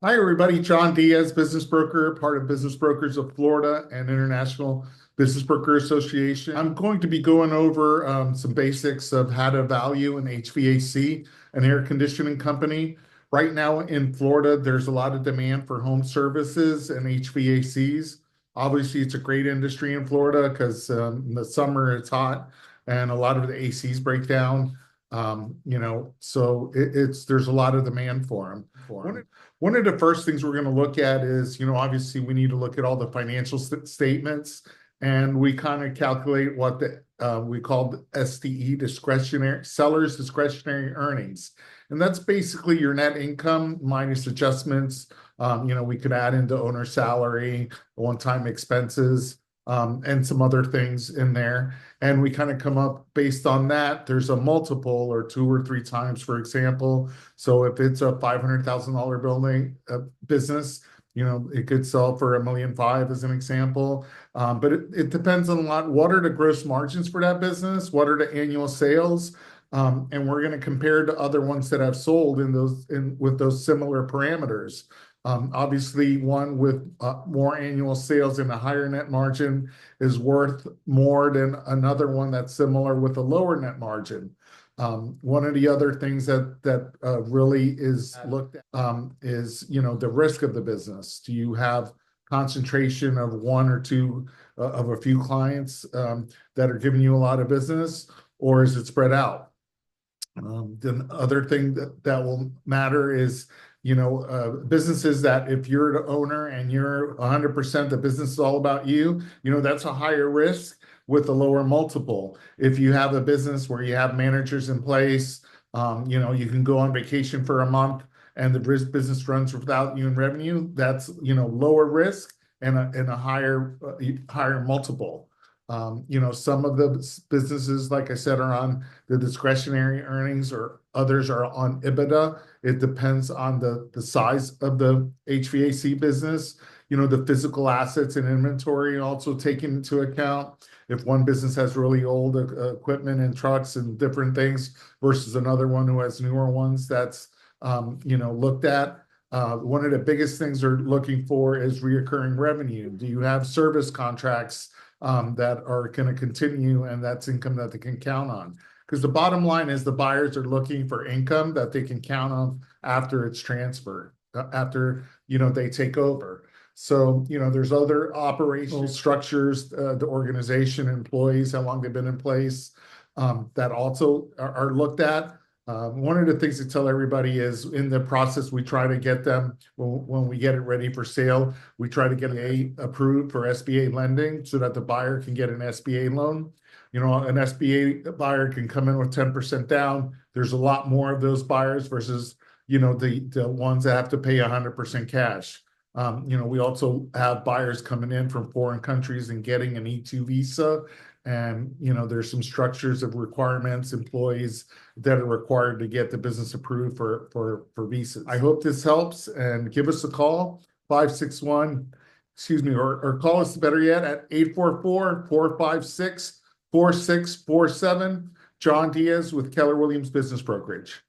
Hi, everybody. John Diaz, business broker, part of Business Brokers of Florida and International Business Broker Association. I'm going to be going over some basics of how to value an HVAC, an air conditioning company. Right now in Florida, there's a lot of demand for home services and HVACs. Obviously, it's a great industry in Florida because in the summer it's hot and a lot of the ACs break down. So there's a lot of demand for them. One of the first things we're going to look at is, obviously we need to look at all the financial statements, and we kind of calculate what we call the SDE, discretionary seller's discretionary earnings. And that's basically your net income minus adjustments. We could add into owner salary, one-time expenses, and some other things in there. And we kind of come up based on that. There's a multiple or 2 or 3 times, for example. So if it's a $500,000 building business, it could sell for $1.5 million as an example. But it depends on a lot. What are the gross margins for that business? What are the annual sales? And we're going to compare to other ones that have sold with those similar parameters. Obviously, one with more annual sales and a higher net margin is worth more than another one that's similar with a lower net margin. One of the other things that really is looked at is the risk of the business. Do you have concentration of one or two of a few clients that are giving you a lot of business, or is it spread out? The other thing that will matter is businesses that if you're the owner and you're 100%, the business is all about you, that's a higher risk with a lower multiple. If you have a business where you have managers in place, you can go on vacation for a month and the business runs without you in revenue, that's, lower risk and a higher multiple. Some of the businesses, like I said, are on the discretionary earnings, or others are on EBITDA. It depends on the size of the HVAC business. The physical assets and inventory also taken into account. If one business has really old equipment and trucks and different things versus another one who has newer ones, that's looked at. One of the biggest things they're looking for is reoccurring revenue. Do you have service contracts that are going to continue, and that's income that they can count on? Because the bottom line is the buyers are looking for income that they can count on after it's transferred, after they take over. So there's other operational structures, the organization, employees, how long they've been in place, that also are looked at. One of the things to tell everybody is in the process, we try to get them, when we get it ready for sale, we try to get approved for SBA lending so that the buyer can get an SBA loan. An SBA buyer can come in with 10% down. There's a lot more of those buyers versus, the ones that have to pay 100% cash. We also have buyers coming in from foreign countries and getting an E2 visa. And, there's some structures of requirements, employees that are required to get the business approved for visas. I hope this helps, and give us a call, 561, or call us, better yet, at 844-456-4647. John Diaz with Keller Williams Business Brokerage.